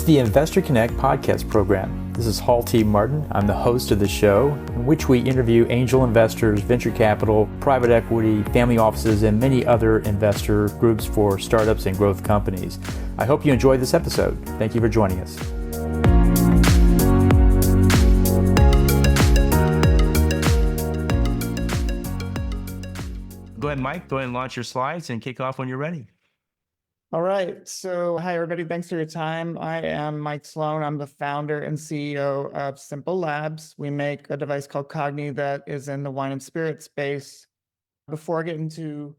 is the Investor Connect podcast program. This is Hall T. Martin. I'm the host of the show, in which we interview angel investors, venture capital, private equity, family offices, and many other investor groups for startups and growth companies. I hope you enjoyed this episode. Thank you for joining us. Go ahead, Mike. Go ahead and launch your slides and kick off when you're ready. All right. So, hi, everybody. Thanks for your time. I am Mike Sloan. I'm the founder and CEO of Simple Labs. We make a device called Cogni that is in the wine and spirit space. Before I get into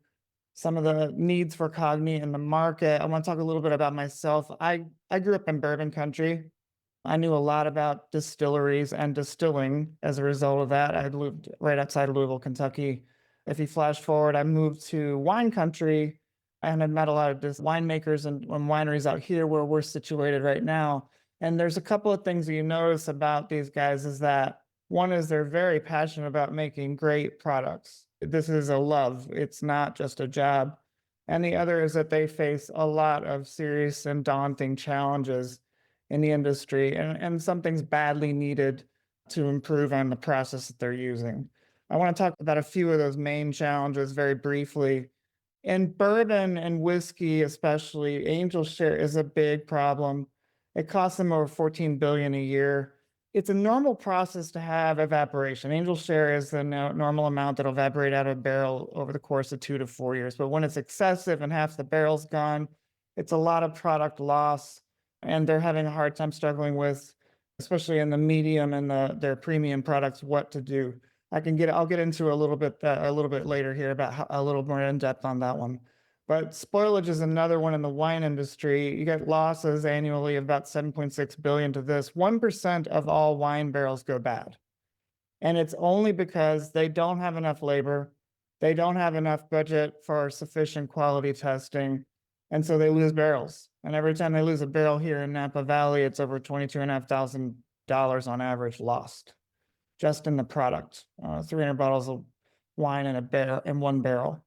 some of the needs for Cogni in the market, I want to talk a little bit about myself. I grew up in bourbon country. I knew a lot about distilleries and distilling as a result of that. I lived right outside of Louisville, Kentucky. If you flash forward, I moved to wine country and I met a lot of winemakers and wineries out here where we're situated right now. And there's a couple of things that you notice about these guys is that one is they're very passionate about making great products. This is a love. It's not just a job. And the other is that they face a lot of serious and daunting challenges in the industry and something's badly needed to improve on the process that they're using. I want to talk about a few of those main challenges very briefly. In bourbon and whiskey, especially, angel share is a big problem. It costs them over $14 billion a year. It's a normal process to have evaporation. Angel share is the normal amount that'll evaporate out of a barrel over the course of 2 to 4 years. But when it's excessive and half the barrel's gone, it's a lot of product loss, and they're having a hard time struggling with, especially in the medium and their premium products, what to do. I'll get into a little bit later here about a little more in depth on that one. But spoilage is another one in the wine industry. You get losses annually of about 7.6 billion to this. 1% of all wine barrels go bad. And it's only because they don't have enough labor. They don't have enough budget for sufficient quality testing. And so they lose barrels. And every time they lose a barrel here in Napa Valley, it's over $22,500 on average lost. Just in the product, 300 bottles of wine in one barrel.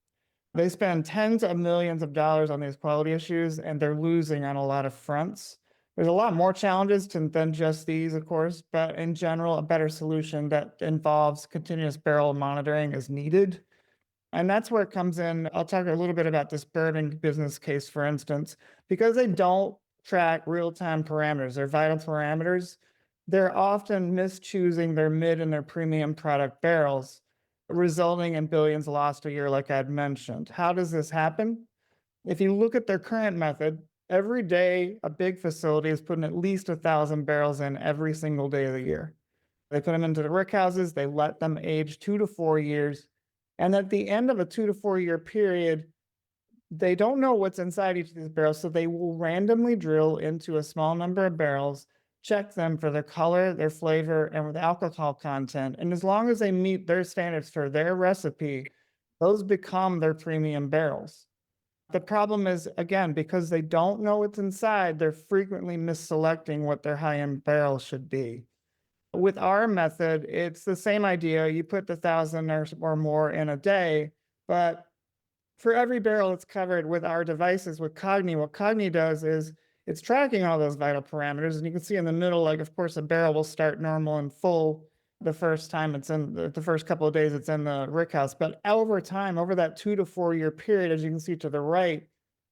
They spend tens of millions of dollars on these quality issues, and they're losing on a lot of fronts. There's a lot more challenges than just these, of course, but in general, a better solution that involves continuous barrel monitoring is needed. And that's where it comes in. I'll talk a little bit about this bourbon business case, for instance, because they don't track real-time parameters, their vital parameters. They're often mischoosing their mid and their premium product barrels, resulting in billions lost a year, like I'd mentioned. How does this happen? If you look at their current method, every day a big facility is putting at least 1,000 barrels in every single day of the year. They put them into the rick houses, they let them age 2 to 4 years, and at the end of a 2 to 4 year period, they don't know what's inside each of these barrels, so they will randomly drill into a small number of barrels, check them for their color, their flavor, and with alcohol content. And as long as they meet their standards for their recipe, those become their premium barrels. The problem is, again, because they don't know what's inside, they're frequently misselecting what their high-end barrels should be. With our method, it's the same idea. You put the 1,000 or more in a day, but for every barrel it's covered with our devices, with Cogni, what Cogni does is it's tracking all those vital parameters. And you can see in the middle, like, of course, a barrel will start normal and full the first time it's in the first couple of days it's in the rick house. But over time, over that 2 to 4 year period, as you can see to the right,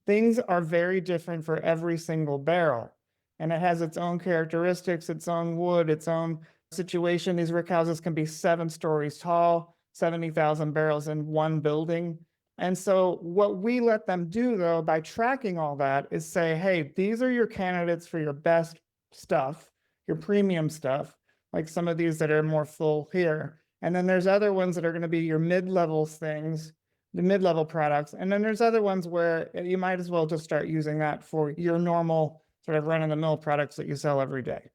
things are very different for every single barrel. And it has its own characteristics, its own wood, its own situation. These rick houses can be 7 stories tall, 70,000 barrels in one building. And so what we let them do, though, by tracking all that is say, hey, these are your candidates for your best stuff, your premium stuff, like some of these that are more full here. And then there's other ones that are going to be your mid-level things, the mid-level products. And then there's other ones where you might as well just start using that for your normal sort of run-of-the-mill products that you sell every day.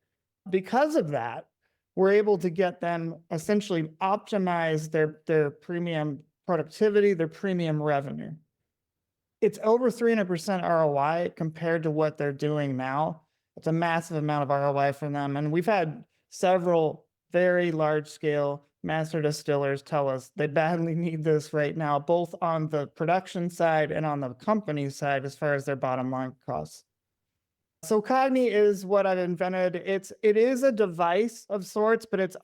Because of that, we're able to get them essentially optimize their premium productivity, their premium revenue. It's over 300% ROI compared to what they're doing now. It's a massive amount of ROI for them. And we've had several very large scale master distillers tell us they badly need this right now, both on the production side and on the company side, as far as their bottom line costs. So Cogni is what I've invented. It is a device of sorts, but it's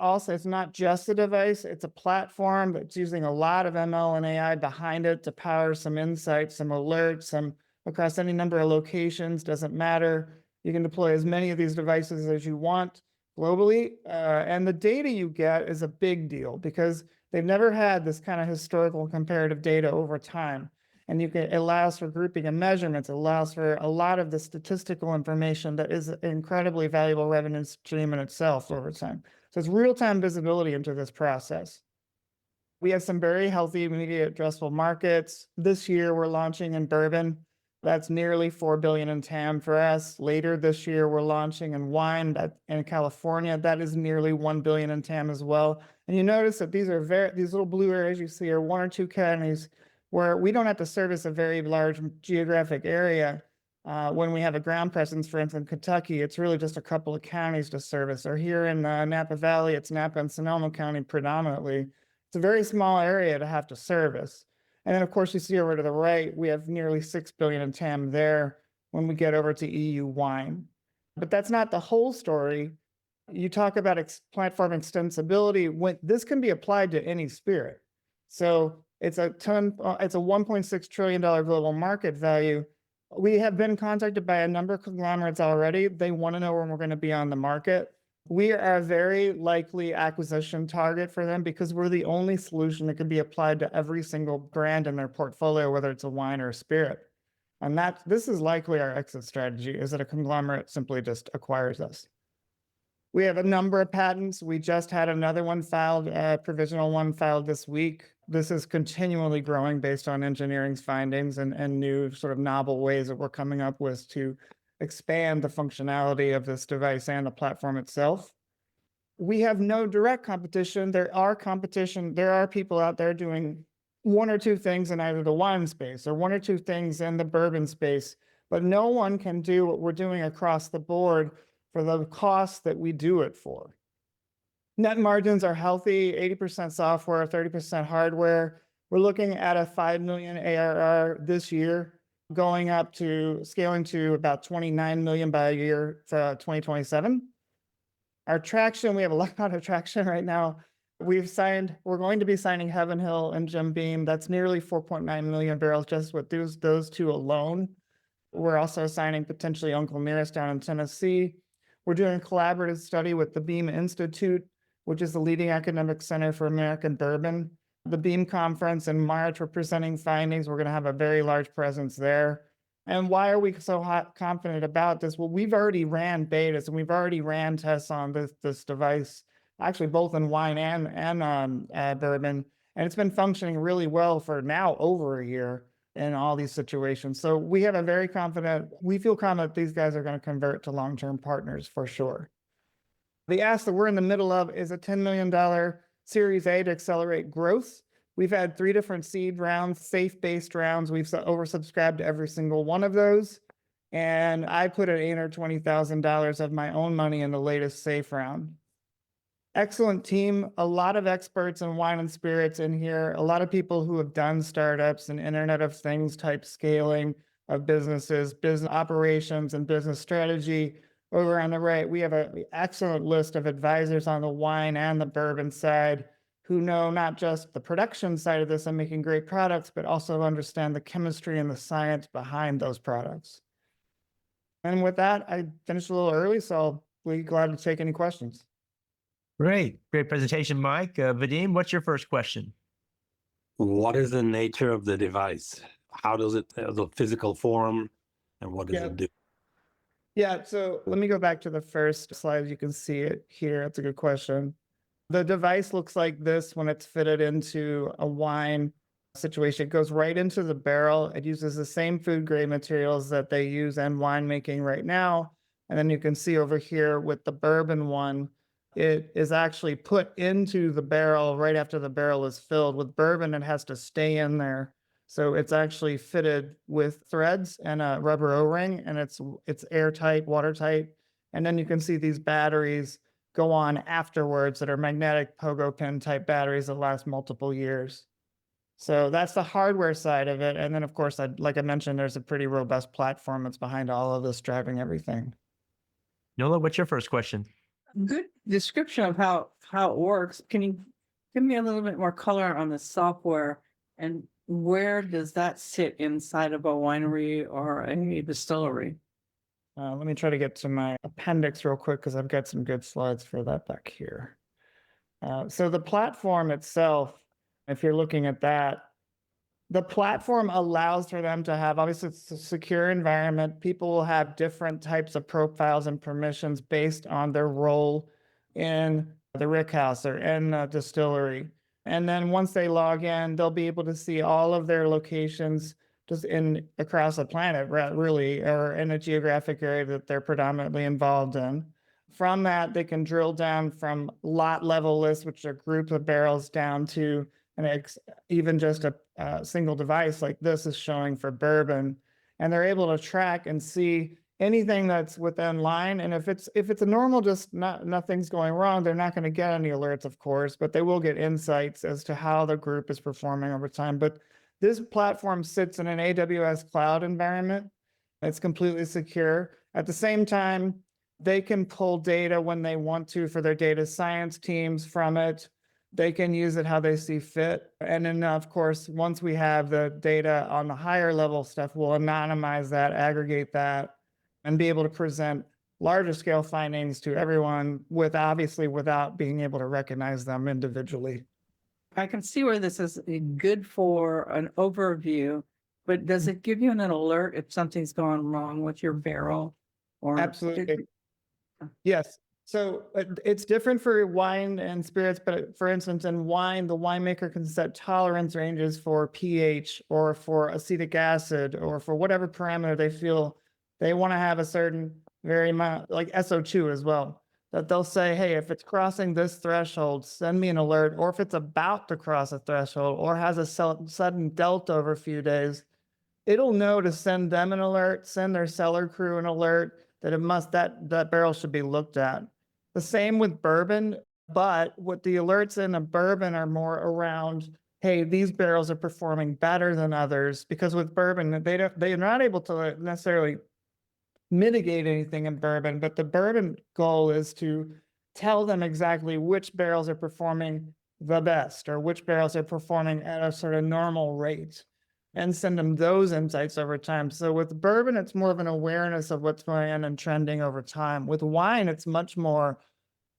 not just a device. It's a platform that's using a lot of ML and AI behind it to power some insights, some alerts, some across any number of locations, doesn't matter. You can deploy as many of these devices as you want globally. And the data you get is a big deal because they've never had this kind of historical comparative data over time. And it allows for grouping and measurements. It allows for a lot of the statistical information that is an incredibly valuable revenue stream in itself over time. So it's real-time visibility into this process. We have some very healthy immediate addressable markets. This year, we're launching in bourbon. That's nearly 4 billion in TAM for us. Later this year, we're launching in wine that in California. That is nearly 1 billion in TAM as well. And you notice that these little blue areas you see are one or two counties where we don't have to service a very large geographic area. When we have a ground presence, for instance, in Kentucky, it's really just a couple of counties to service. Or here in the Napa Valley, it's Napa and Sonoma County predominantly. It's a very small area to have to service. And then, of course, you see over to the right, we have nearly 6 billion in TAM there when we get over to EU wine. But that's not the whole story. You talk about platform extensibility. This can be applied to any spirit. So it's a $1.6 trillion global market value. We have been contacted by a number of conglomerates already. They want to know when we're going to be on the market. We are a very likely acquisition target for them because we're the only solution that can be applied to every single brand in their portfolio, whether it's a wine or a spirit. And this is likely our exit strategy, is that a conglomerate simply just acquires us. We have a number of patents. We just had another one filed, provisional one filed this week. This is continually growing based on engineering's findings and new sort of novel ways that we're coming up with to expand the functionality of this device and the platform itself. We have no direct competition. There are people out there doing one or two things in either the wine space or one or two things in the bourbon space, but no one can do what we're doing across the board for the cost that we do it for. Net margins are healthy, 80% software, 30% hardware. We're looking at a 5 million ARR this year, scaling to about 29 million by year for 2027. Our traction, we have a lot of traction right now. We're going to be signing Heaven Hill and Jim Beam. That's nearly 4.9 million barrels just with those two alone. We're also signing potentially Uncle Nearest down in Tennessee. We're doing a collaborative study with the Beam Institute, which is the leading academic center for American bourbon. The Beam conference in March, we're presenting findings. We're going to have a very large presence there. And why are we so confident about this? Well, we've already ran betas and we've already ran tests on this device, actually both in wine and bourbon. And it's been functioning really well for now over a year in all these situations. So we feel confident these guys are going to convert to long-term partners for sure. The ask that we're in the middle of is a $10 million Series A to accelerate growth. We've had 3 different seed rounds, safe-based rounds. We've oversubscribed to every single one of those. And I put in $820,000 of my own money in the latest safe round. Excellent team, a lot of experts in wine and spirits in here, a lot of people who have done startups and Internet of Things type scaling of businesses, business operations, and business strategy. Over on the right, we have an excellent list of advisors on the wine and the bourbon side who know not just the production side of this and making great products, but also understand the chemistry and the science behind those products. And with that, I finished a little early, so I'll be glad to take any questions. Great presentation, Mike. Vadim, what's your first question? What is the nature of the device? How does it, the physical form, and what does it do? Yeah, so let me go back to the first slide. You can see it here. That's a good question. The device looks like this when it's fitted into a wine situation. It goes right into the barrel. It uses the same food grade materials that they use in winemaking right now. And then you can see over here with the bourbon one, it is actually put into the barrel right after the barrel is filled. With bourbon, it has to stay in there. So it's actually fitted with threads and a rubber O-ring, and it's airtight, watertight. And then you can see these batteries go on afterwards that are magnetic pogo pin type batteries that last multiple years. So that's the hardware side of it. And then, of course, like I mentioned, there's a pretty robust platform that's behind all of this, driving everything. Nola, what's your first question? Good description of how it works. Can you give me a little bit more color on the software and where does that sit inside of a winery or a distillery? Let me try to get to my appendix real quick because I've got some good slides for that back here. So the platform itself, if you're looking at that, the platform allows for them to have, obviously it's a secure environment. People will have different types of profiles and permissions based on their role in the rickhouse or in the distillery. And then once they log in, they'll be able to see all of their locations just across the planet, really, or in a geographic area that they're predominantly involved in. From that, they can drill down from lot level lists, which are groups of barrels, down to even just a single device like this is showing for bourbon. And they're able to track and see anything that's within line. And if it's a normal, just nothing's going wrong, they're not going to get any alerts, of course, but they will get insights as to how the group is performing over time. But this platform sits in an AWS cloud environment. It's completely secure. At the same time, they can pull data when they want to for their data science teams from it. They can use it how they see fit. And then, of course, once we have the data on the higher level stuff, we'll anonymize that, aggregate that, and be able to present larger scale findings to everyone without being able to recognize them individually. I can see where this is good for an overview, but does it give you an alert if something's gone wrong with your barrel? Or Absolutely. Yes. So it's different for wine and spirits, but for instance, in wine, the winemaker can set tolerance ranges for pH or for acetic acid or for whatever parameter they feel they want to have a certain like SO2 as well, that they'll say, hey, if it's crossing this threshold, send me an alert. Or if it's about to cross a threshold or has a sudden delta over a few days, it'll know to send them an alert, send their cellar crew an alert that that barrel should be looked at. The same with bourbon, but what the alerts in a bourbon are more around, hey, these barrels are performing better than others, because with bourbon, they're not able to necessarily mitigate anything in bourbon, but the bourbon goal is to tell them exactly which barrels are performing the best or which barrels are performing at a sort of normal rate, and send them those insights over time. So with bourbon, it's more of an awareness of what's going on and trending over time. With wine, it's much more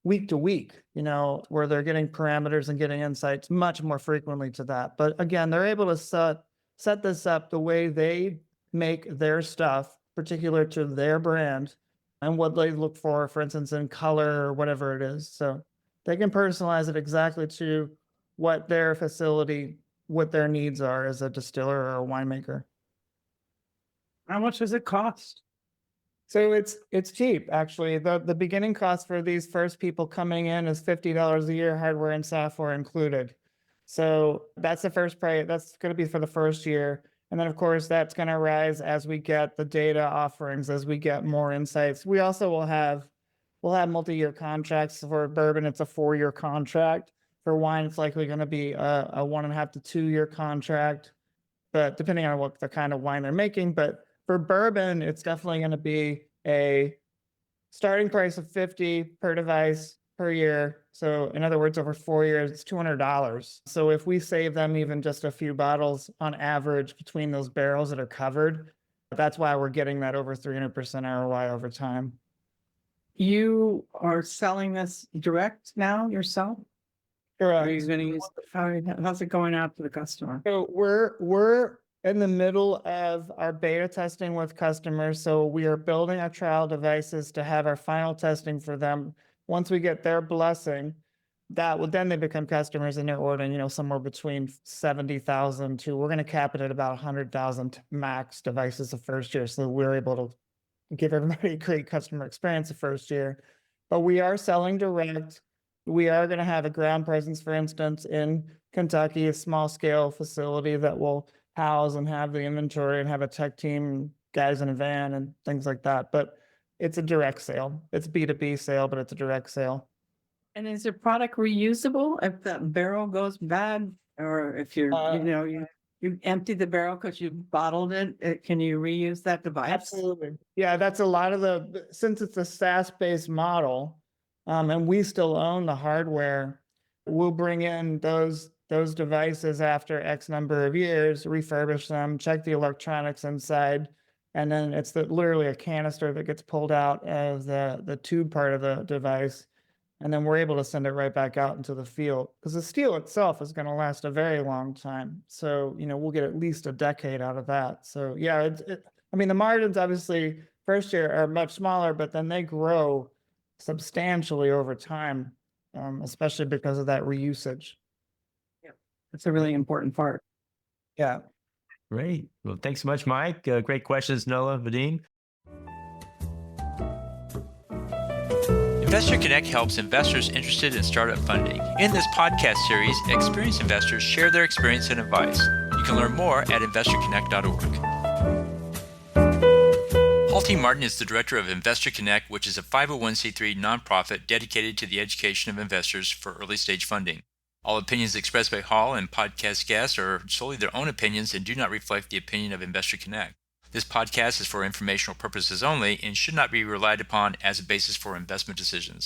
week to week, where they're getting parameters and getting insights much more frequently to that. But again, they're able to set this up the way they make their stuff, particular to their brand and what they look for instance, in color or whatever it is. So they can personalize it exactly to what their facility, what their needs are as a distiller or a winemaker. How much does it cost? So it's cheap, actually. The beginning cost for these first people coming in is $50 a year, hardware and software included. So that's the first price. That's going to be for the first year. And then, of course, that's going to rise as we get the data offerings, as we get more insights. We also we'll have multi-year contracts. For bourbon, it's a 4-year contract. For wine, it's likely going to be a 1.5 to 2 year contract, but depending on what the kind of wine they're making. But for bourbon, it's definitely going to be a starting price of $50 per device per year. So in other words, over 4 years, it's $200. So if we save them even just a few bottles on average between those barrels that are covered, that's why we're getting that over 300% ROI over time. You are selling this direct now yourself? Correct. Are you going to use, how's it going out to the customer? So we're in the middle of our beta testing with customers. So we are building our trial devices to have our final testing for them. Once we get their blessing, then they become customers and they're ordering, somewhere between 70,000 to, we're going to cap it at about 100,000 max devices the first year. So we're able to give everybody a great customer experience the first year. But we are selling direct. We are going to have a ground presence, for instance, in Kentucky, a small scale facility that will house and have the inventory and have a tech team, guys in a van and things like that. But it's a direct sale. It's B2B sale, but it's a direct sale. And is the product reusable if that barrel goes bad Or if you're, Uh, you empty the barrel because you bottled it, can you reuse that device? Absolutely. Yeah, that's a lot of since it's a SaaS-based model, and we still own the hardware, we'll bring in those devices after X number of years, refurbish them, check the electronics inside, and then it's literally a canister that gets pulled out of the tube part of the device. And then we're able to send it right back out into the field because the steel itself is going to last a very long time. So, we'll get at least a decade out of that. So yeah, I mean, the margins obviously first year are much smaller, but then they grow substantially over time, especially because of that reusage. That's a really important part. Yeah. Great. Well, thanks so much, Mike. Great questions, Noah, Vadim. Investor Connect helps investors interested in startup funding. In this podcast series, experienced investors share their experience and advice. You can learn more at investorconnect.org. Paul T. Martin is the director of Investor Connect, which is a 501c3 nonprofit dedicated to the education of investors for early stage funding. All opinions expressed by Hall and podcast guests are solely their own opinions and do not reflect the opinion of Investor Connect. This podcast is for informational purposes only and should not be relied upon as a basis for investment decisions.